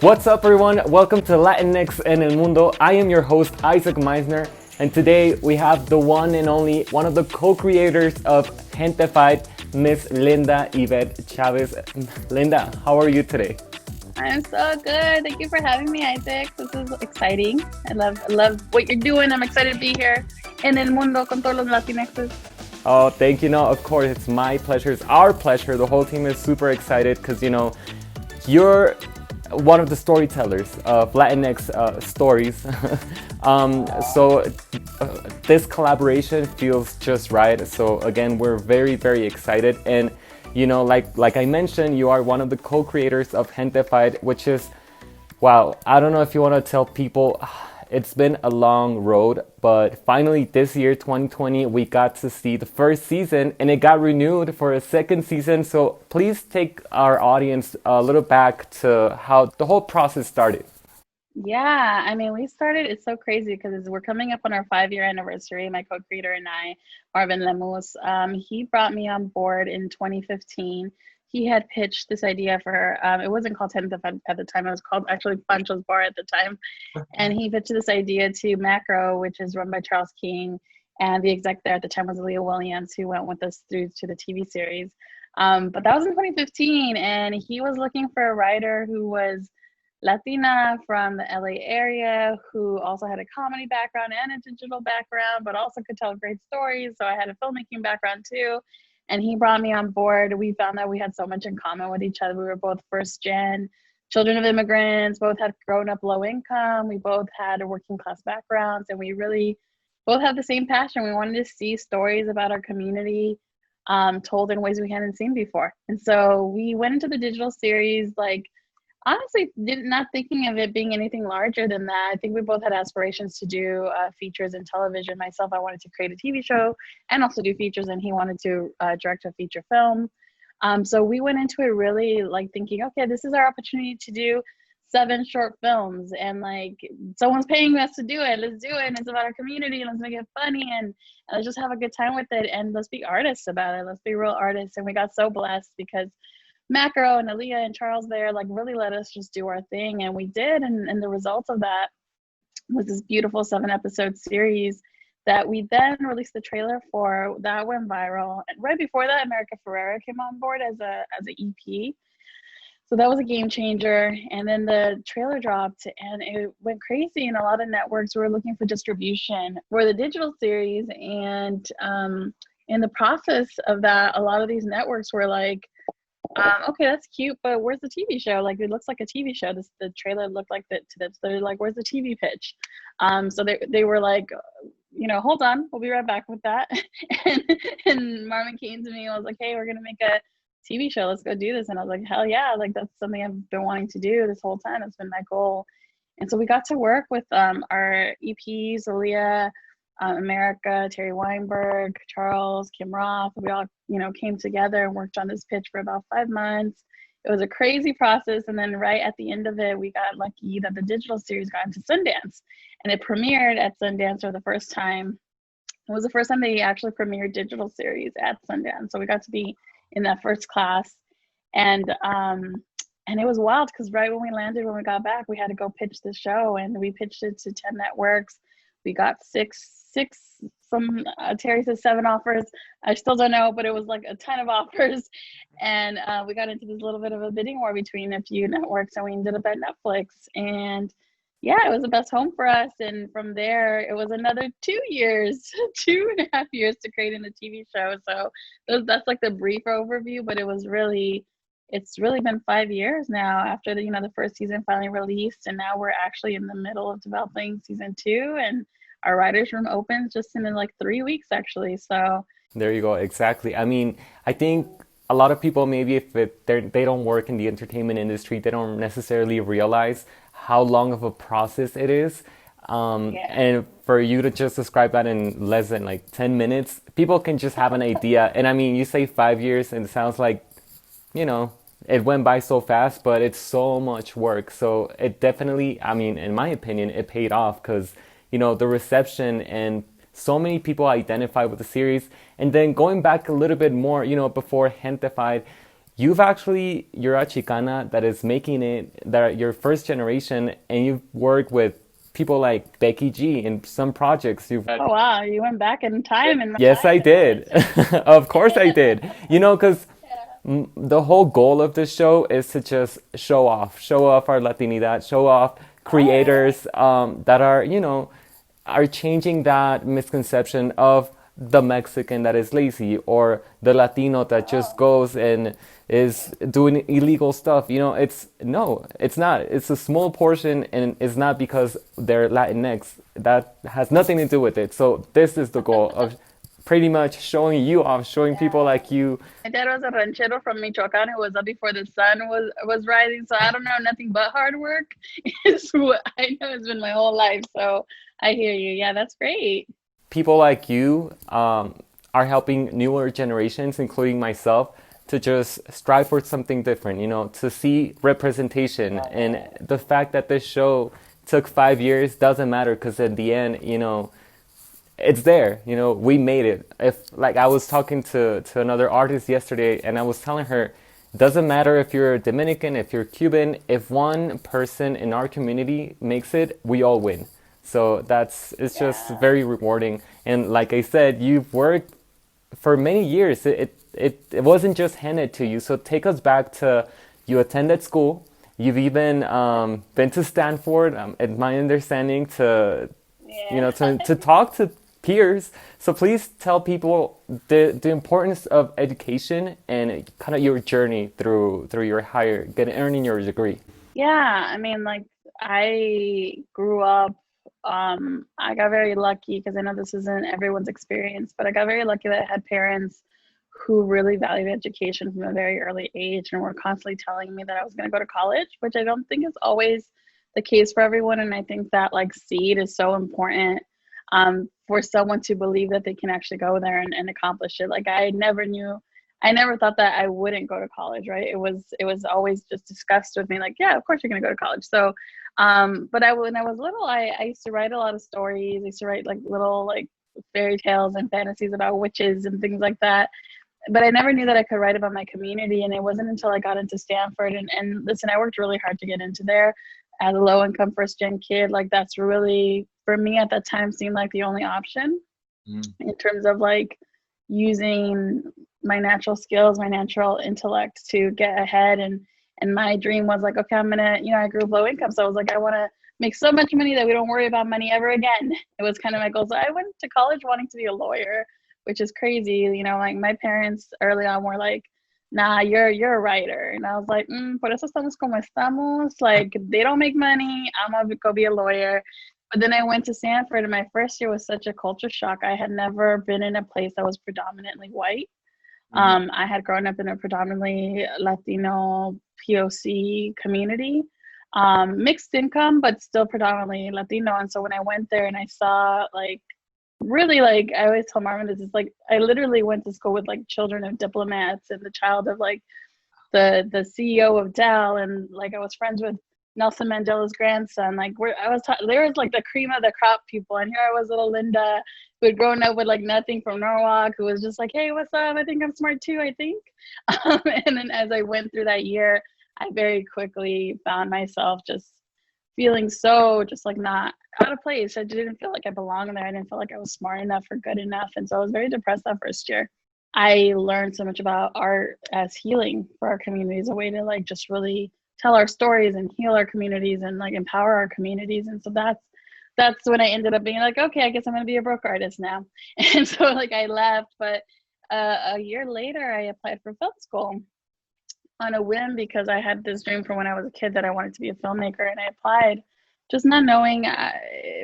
What's up, everyone? Welcome to Latinxs en el Mundo. I am your host, Isaac Meisner, and today we have the one and only, one of the co-creators of Gentefied, Miss Linda Yvette Chávez. Linda, how are you today? I'm so good. Thank you for having me, Isaac. This is exciting. I love what you're doing. I'm excited to be here en el mundo con todos los Latinxs. Oh, thank you. No, of course, it's my pleasure. It's our pleasure. The whole team is super excited because, you're one of the storytellers of Latinx stories. This collaboration feels just right. So again, we're very, very excited. And like I mentioned, you are one of the co-creators of Gentefied, which is, wow, I don't know if you want to tell people, it's been a long road, but finally this year, 2020, we got to see the first season and it got renewed for a second season. So please take our audience a little back to how the whole process started. Yeah, I mean, we started, it's so crazy because we're coming up on our 5-year anniversary, my co-creator and I, Marvin Lemus. He brought me on board in 2015. He had pitched this idea for, it wasn't called Gentefied at the time, it was called actually Pancho's Bar at the time. And he pitched this idea to Macro, which is run by Charles King. And the exec there at the time was Leah Williams, who went with us through to the TV series. But that was in 2015. And he was looking for a writer who was Latina from the LA area, who also had a comedy background and a digital background, but also could tell great stories. So I had a filmmaking background too. And he brought me on board. We found that we had so much in common with each other. We were both first gen children of immigrants, both had grown up low income. We both had working class backgrounds, and we really both had the same passion. We wanted to see stories about our community told in ways we hadn't seen before. And so we went into the digital series, honestly, not thinking of it being anything larger than that. I think we both had aspirations to do features in television. Myself, I wanted to create a TV show and also do features, and he wanted to direct a feature film. So we went into it really thinking, okay, this is our opportunity to do 7 short films, and someone's paying us to do it. Let's do it. And it's about our community, and let's make it funny, and let's just have a good time with it, and let's be artists about it. Let's be real artists. And we got so blessed because Macro and Aaliyah and Charles there really let us just do our thing, and we did. And the result of that was this beautiful 7-episode series that we then released the trailer for. That went viral. And right before that, America Ferrera came on board as a EP. So that was a game changer. And then the trailer dropped and it went crazy. And a lot of networks were looking for distribution for the digital series. And in the process of that, a lot of these networks were like, okay, that's cute, but where's the TV show? It looks like a TV show. The trailer looked like that to them. So they're like, where's the TV pitch? So they were like, hold on, we'll be right back with that. and Marvin came to me and was like, hey, we're going to make a TV show. Let's go do this. And I was like, hell yeah. That's something I've been wanting to do this whole time. It's been my goal. And so we got to work with our EPs, Aaliyah, America, Terry Weinberg, Charles, Kim Roth. We all, came together and worked on this pitch for about 5 months. It was a crazy process. And then right at the end of it, we got lucky that the digital series got into Sundance, and it premiered at Sundance for the first time. It was the first time they actually premiered digital series at Sundance. So we got to be in that first class. And it was wild because right when we got back, we had to go pitch the show, and we pitched it to 10 networks. We got Terry says 7 offers. I still don't know, but it was a ton of offers. And we got into this little bit of a bidding war between a few networks, and we ended up at Netflix. And yeah, it was the best home for us. And from there, it was another 2 years, 2.5 years to creating the TV show. So that's the brief overview, but it's really been 5 years now after the first season finally released, and now we're actually in the middle of developing season 2, and our writers room opens just in 3 weeks actually. So there you go. Exactly. I mean, I think a lot of people, maybe if they don't work in the entertainment industry, they don't necessarily realize how long of a process it is. And for you to just describe that in less than 10 minutes, people can just have an idea. And I mean, you say 5 years and it sounds like, it went by so fast, but it's so much work. So it definitely, I mean, in my opinion, it paid off because, the reception and so many people identify with the series. And then going back a little bit more, before Gentefied, you're a Chicana that is making it, that you're first generation, and you've worked with people like BeckyG in some projects. You've Oh wow, you went back in time and Yes, I did. Of course I did. Because the whole goal of this show is to just show off our Latinidad, show off creators that are, are changing that misconception of the Mexican that is lazy or the Latino that just goes and is doing illegal stuff. It's no, it's not. It's a small portion, and it's not because they're Latinx. That has nothing to do with it. So this is the goal of pretty much showing you off, showing people like you. my dad was a ranchero from Michoacan who was up before the sun was rising. So I don't know nothing but hard work is what I know has been my whole life. So I hear you. Yeah, that's great. People like you are helping newer generations, including myself, to just strive for something different, to see representation. And the fact that this show took 5 years doesn't matter because at the end, it's there. We made it. If like I was talking to another artist yesterday, and I was telling her, doesn't matter if you're Dominican, if you're Cuban, if one person in our community makes it, we all win. So it's just very rewarding. And like I said, you've worked for many years. It wasn't just handed to you. So take us back to you attended school. You've even been to Stanford, in my understanding, to talk to peers. So please tell people the importance of education and kind of your journey through your earning your degree. Yeah, I mean, like I grew up, I got very lucky because I know this isn't everyone's experience, but I got very lucky that I had parents who really valued education from a very early age and were constantly telling me that I was going to go to college, which I don't think is always the case for everyone. And I think that like seed is so important for someone to believe that they can actually go there and accomplish it. Like I never thought that I wouldn't go to college, right? It was always just discussed with me, like, yeah, of course you're gonna go to college. So, but when I was little, I used to write a lot of stories. I used to write like little like fairy tales and fantasies about witches and things like that. But I never knew that I could write about my community. And it wasn't until I got into Stanford and listen, I worked really hard to get into there as a low income first gen kid. Like that's really, for me at that time, seemed like the only option in terms of like using my natural skills, my natural intellect to get ahead. And my dream was like, okay, I'm gonna, I grew up low income. So I was like, I wanna make so much money that we don't worry about money ever again. It was kind of my goal. So I went to college wanting to be a lawyer, which is crazy. Like my parents early on were like, nah, you're a writer. And I was like, por eso estamos como estamos. Like they don't make money. I'm gonna go be a lawyer. But then I went to Stanford and my first year was such a culture shock. I had never been in a place that was predominantly white. I had grown up in a predominantly Latino POC community, mixed income, but still predominantly Latino. And so when I went there and I saw like, really, like I always tell Marvin, this is like, I literally went to school with like children of diplomats and the child of like the CEO of Dell. And like, I was friends with Nelson Mandela's grandson. Like there was like the cream of the crop people. And here I was, little Linda, who had grown up with like nothing from Norwalk, who was just like, hey, what's up? I think I'm smart too, I think. And then as I went through that year, I very quickly found myself just feeling so just like not out of place. I didn't feel like I belonged there. I didn't feel like I was smart enough or good enough. And so I was very depressed that first year. I learned so much about art as healing for our communities, a way to like just really tell our stories and heal our communities and like empower our communities. And so that's when I ended up being like, okay, I guess I'm going to be a broke artist now. And so like I left, but a year later I applied for film school on a whim because I had this dream from when I was a kid that I wanted to be a filmmaker, and I applied just not knowing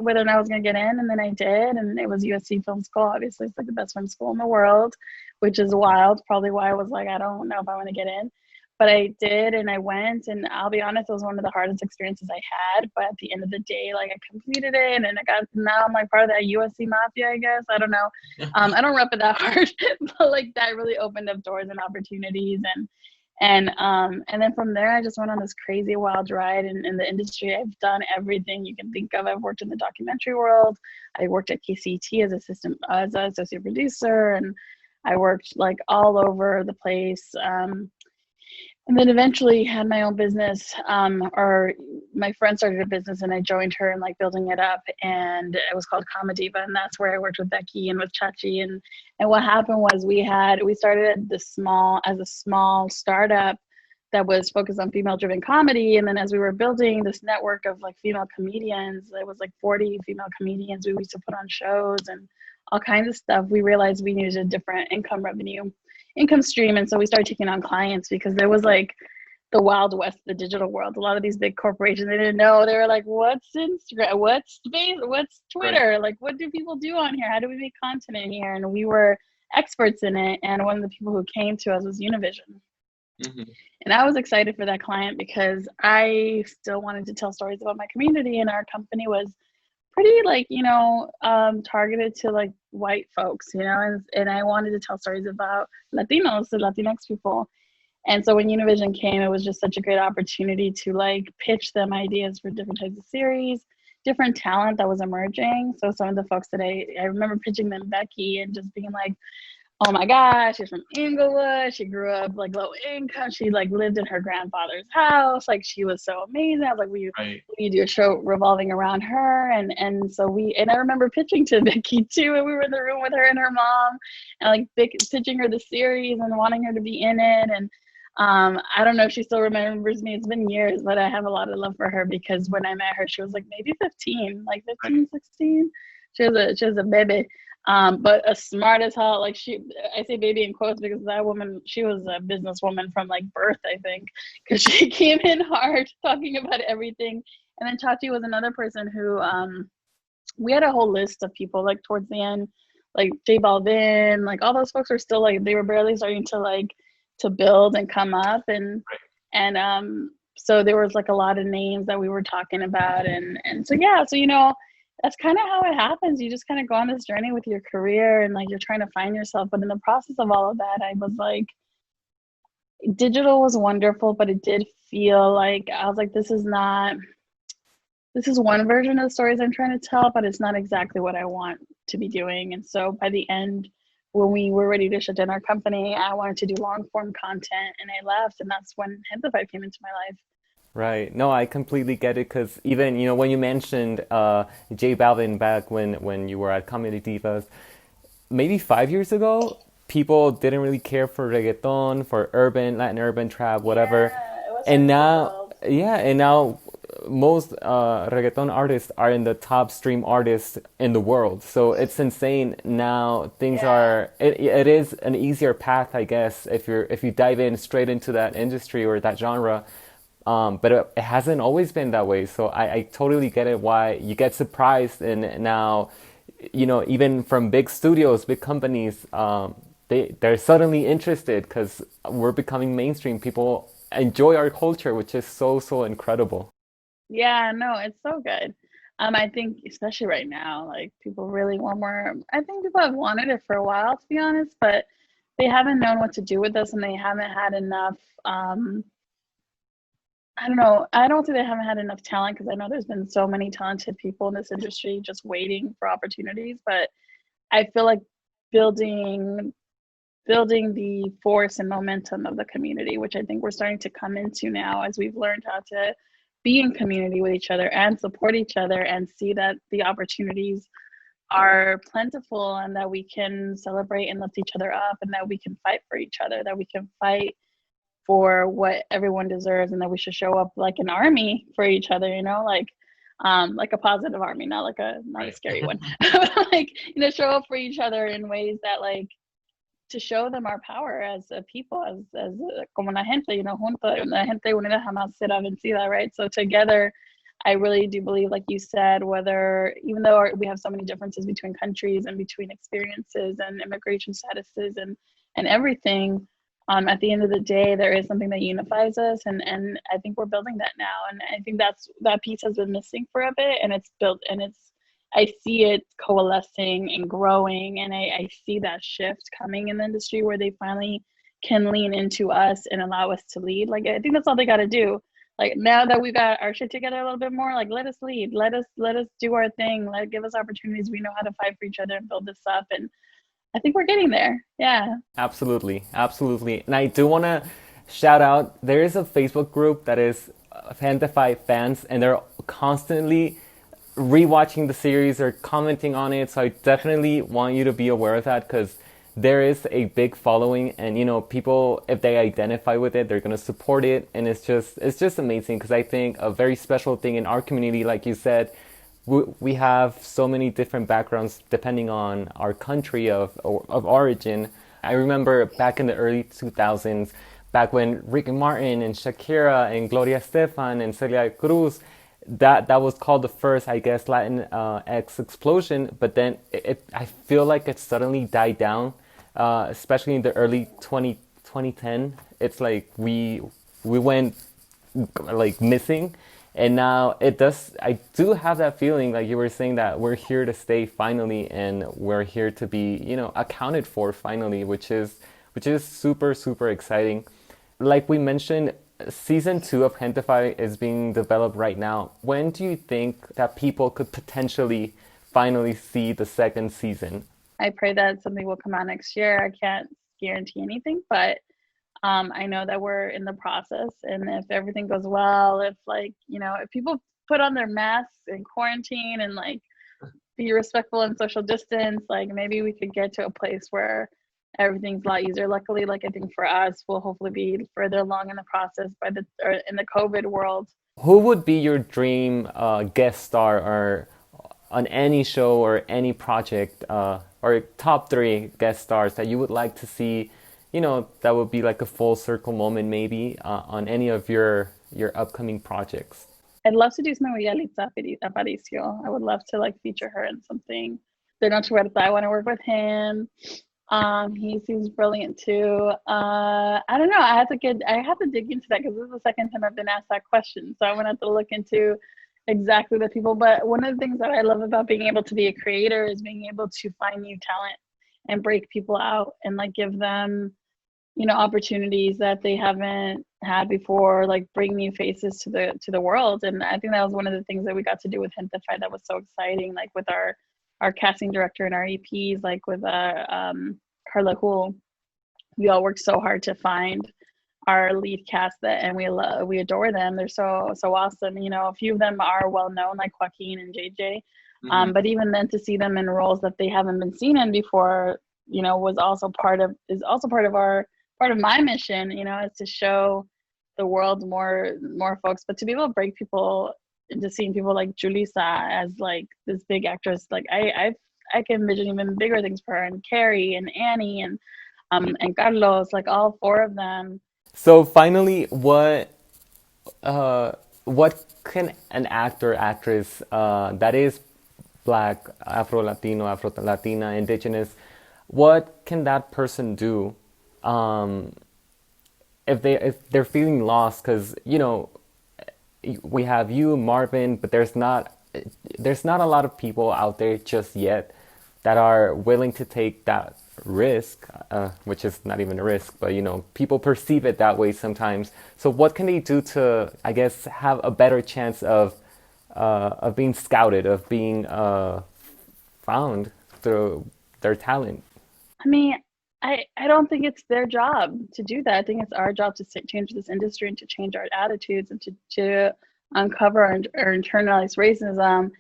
whether or not I was going to get in. And then I did, and it was USC Film School. Obviously, it's like the best film school in the world, which is wild. Probably why I was like, I don't know if I want to get in. But I did, and I went, and I'll be honest, it was one of the hardest experiences I had. But at the end of the day, like I completed it, and now I'm like part of that USC mafia, I guess. I don't know. I don't rep it that hard, but like that really opened up doors and opportunities, and then from there, I just went on this crazy wild ride in the industry. I've done everything you can think of. I've worked in the documentary world. I worked at KCT as an associate producer, and I worked like all over the place. And then eventually had my own business, or my friend started a business and I joined her in like building it up, and it was called Comediva, and that's where I worked with Becky and with Chachi. And what happened was we started as a small startup that was focused on female driven comedy. And then as we were building this network of like female comedians, it was like 40 female comedians we used to put on shows and all kinds of stuff. We realized we needed a different income stream. And so we started taking on clients because there was like the wild west, the digital world. A lot of these big corporations, they didn't know. They were like, what's Instagram? What's Facebook? What's Twitter? Right. Like, what do people do on here? How do we make content in here? And we were experts in it. And one of the people who came to us was Univision. Hmm. And I was excited for that client because I still wanted to tell stories about my community. And our company was pretty like, targeted to like white folks, and I wanted to tell stories about Latinos, the Latinx people. And so when Univision came, it was just such a great opportunity to like pitch them ideas for different types of series, different talent that was emerging. So some of the folks that I remember pitching them Becky and just being like, oh my gosh, she's from Inglewood. She grew up like low income. She like lived in her grandfather's house. Like she was so amazing. I was like, Right. will you do a show revolving around her? And so and I remember pitching to Becky too. And we were in the room with her and her mom and like pitching her the series and wanting her to be in it. And I don't know if she still remembers me. It's been years, but I have a lot of love for her because when I met her, she was like maybe 15, like Right. 15, 16. She was a baby. But as smart as hell. Like I say baby in quotes because that woman, she was a businesswoman from like birth, I think, because she came in hard talking about everything. And then Chachi was another person who, we had a whole list of people like towards the end, like J Balvin, like all those folks were still like, they were barely starting to like, to build and come up. And so there was like a lot of names that we were talking about. And so, yeah, so, that's kind of how it happens. You just kind of go on this journey with your career and like you're trying to find yourself. But in the process of all of that, I was like, digital was wonderful, but it did feel like I was like, this is one version of the stories I'm trying to tell, but it's not exactly what I want to be doing. And so by the end, when we were ready to shut down our company, I wanted to do long form content and I left. And that's when Gentefied came into my life. Right. No, I completely get it because even, when you mentioned J Balvin back when you were at Comedy Divas, maybe 5 years ago, people didn't really care for reggaeton, for Latin urban trap, whatever. Yeah, it was And starting to now, build. yeah, and now most reggaeton artists are in the top stream artists in the world. So it's insane. Now things Yeah. are, it is an easier path, I guess, if you dive in straight into that industry or that genre. But it hasn't always been that way. So I totally get it why you get surprised. And now, even from big studios, big companies, they're suddenly interested because we're becoming mainstream. People enjoy our culture, which is so, so incredible. Yeah, no, it's so good. I think especially right now, like people really want more. I think people have wanted it for a while, to be honest, but they haven't known what to do with us and they haven't had enough. I don't know. I don't think they haven't had enough talent because I know there's been so many talented people in this industry just waiting for opportunities. But I feel like building building the force and momentum of the community, which I think we're starting to come into now as we've learned how to be in community with each other and support each other and see that the opportunities are plentiful and that we can celebrate and lift each other up and that we can fight for each other, that we can fight for what everyone deserves and that we should show up like an army for each other, like a positive army, not a Right. scary one. Like, show up for each other in ways that like to show them our power as a people, as como la gente, junto, la gente unida jamás será vencida, right? So together, I really do believe, like you said, even though we have so many differences between countries and between experiences and immigration statuses and everything, at the end of the day, there is something that unifies us, and I think we're building that now, and I think that piece has been missing for a bit, and it's built, and I see it coalescing and growing, and I see that shift coming in the industry where they finally can lean into us and allow us to lead. Like I think that's all they got to do. Like now that we got our shit together a little bit more, like let us lead, let us do our thing, give us opportunities. We know how to fight for each other and build this up, and I think we're getting there. Yeah. Absolutely, absolutely. And I do want to shout out, there is a Facebook group that is Gentefied fans, and they're constantly rewatching the series or commenting on it. So I definitely want you to be aware of that, because there is a big following, and people, if they identify with it, they're going to support it, and it's just amazing, because I think a very special thing in our community, like you said, we have so many different backgrounds depending on our country of origin. I remember back in the early 2000s, back when Ricky Martin and Shakira and Gloria Estefan and Celia Cruz, that was called the first, I guess, Latin X explosion. But then I feel like it suddenly died down, especially in the early 2010. It's like we went like missing, and now it does. I do have that feeling, like you were saying, that we're here to stay finally, and we're here to be accounted for finally, which is super super exciting. Like we mentioned, season 2 of Gentefied is being developed right now. When do you think that people could potentially finally see the second season? I pray that something will come out next year. I can't guarantee anything, but I know that we're in the process, and if everything goes well, if if people put on their masks and quarantine and like be respectful and social distance, like maybe we could get to a place where everything's a lot easier. Luckily, like I think for us, we'll hopefully be further along in the process or in the COVID world. Who would be your dream guest star, or on any show or any project, or top 3 guest stars that you would like to see? That would be like a full circle moment, maybe, on any of your upcoming projects. I'd love to do something with Yalitza Aparicio. I would love to like feature her in something. De Noche Huerta, I want to work with him. He seems brilliant too. I don't know. I have to dig into that, because this is the second time I've been asked that question. So I'm gonna have to look into exactly the people. But one of the things that I love about being able to be a creator is being able to find new talent and break people out and like give them, opportunities that they haven't had before, like bring new faces to the world. And I think that was one of the things that we got to do with Gentefied that was so exciting, like with our casting director and our EPs, like with Carla Hool. We all worked so hard to find our lead cast, and we adore them. They're so awesome. A few of them are well known, like Joaquin and JJ. Mm-hmm. But even then, to see them in roles that they haven't been seen in before, is also part of my mission. Is to show the world more folks, but to be able to break people into seeing people like Julissa as like this big actress. Like I can envision even bigger things for her, and Carrie and Annie and Carlos, like all 4 of them. So finally, what can an actor, actress that is Black, Afro Latino, Afro Latina, Indigenous, what can that person do if they're feeling lost? Because we have you, Marvin, but there's not a lot of people out there just yet that are willing to take that risk, which is not even a risk, but people perceive it that way sometimes. So what can they do to, I guess, have a better chance of being scouted, of being found through their talent? I mean, I don't think it's their job to do that. I think it's our job to change this industry and to change our attitudes and to uncover or internalize racism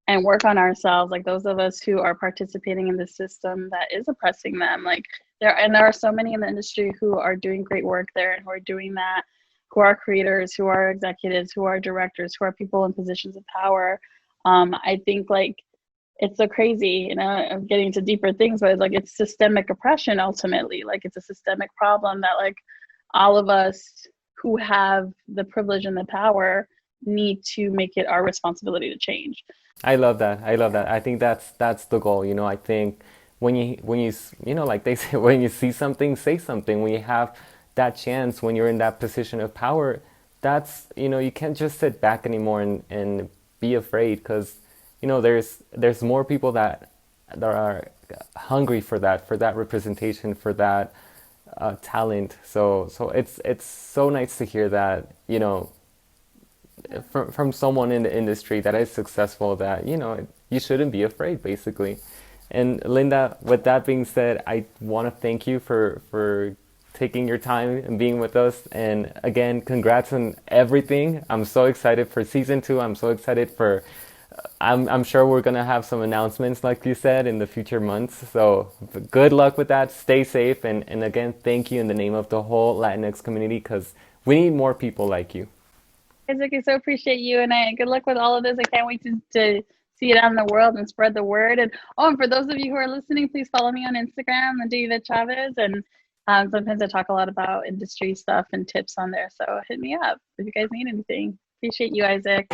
and work on ourselves. Like those of us who are participating in the system that is oppressing them. Like there are so many in the industry who are doing great work there and who are doing that, who are creators, who are executives, who are directors, who are people in positions of power. I think like it's so crazy, I'm getting into deeper things, but it's systemic oppression ultimately. Like it's a systemic problem that like all of us who have the privilege and the power need to make it our responsibility to change. I love that. I love that. I think that's the goal. I think when you like they say, when you see something, say something. When you have that chance, when you're in that position of power, that's you can't just sit back anymore and be afraid, because there's more people that are hungry for that representation, for that talent. So it's so nice to hear that from someone in the industry that is successful, that you shouldn't be afraid, basically. And Linda, with that being said, I want to thank you for taking your time and being with us. And again, congrats on everything. I'm so excited for season 2. I'm so excited for. I'm sure we're gonna have some announcements, like you said, in the future months. So good luck with that. Stay safe, and again, thank you in the name of the whole Latinx community, because we need more people like you. Isaac, I so appreciate you, and good luck with all of this. I can't wait to see it out in the world and spread the word. And for those of you who are listening, please follow me on Instagram, Yvette Chávez. And sometimes I talk a lot about industry stuff and tips on there. So hit me up if you guys need anything. Appreciate you, Isaac.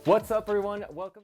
What's up, everyone? Welcome.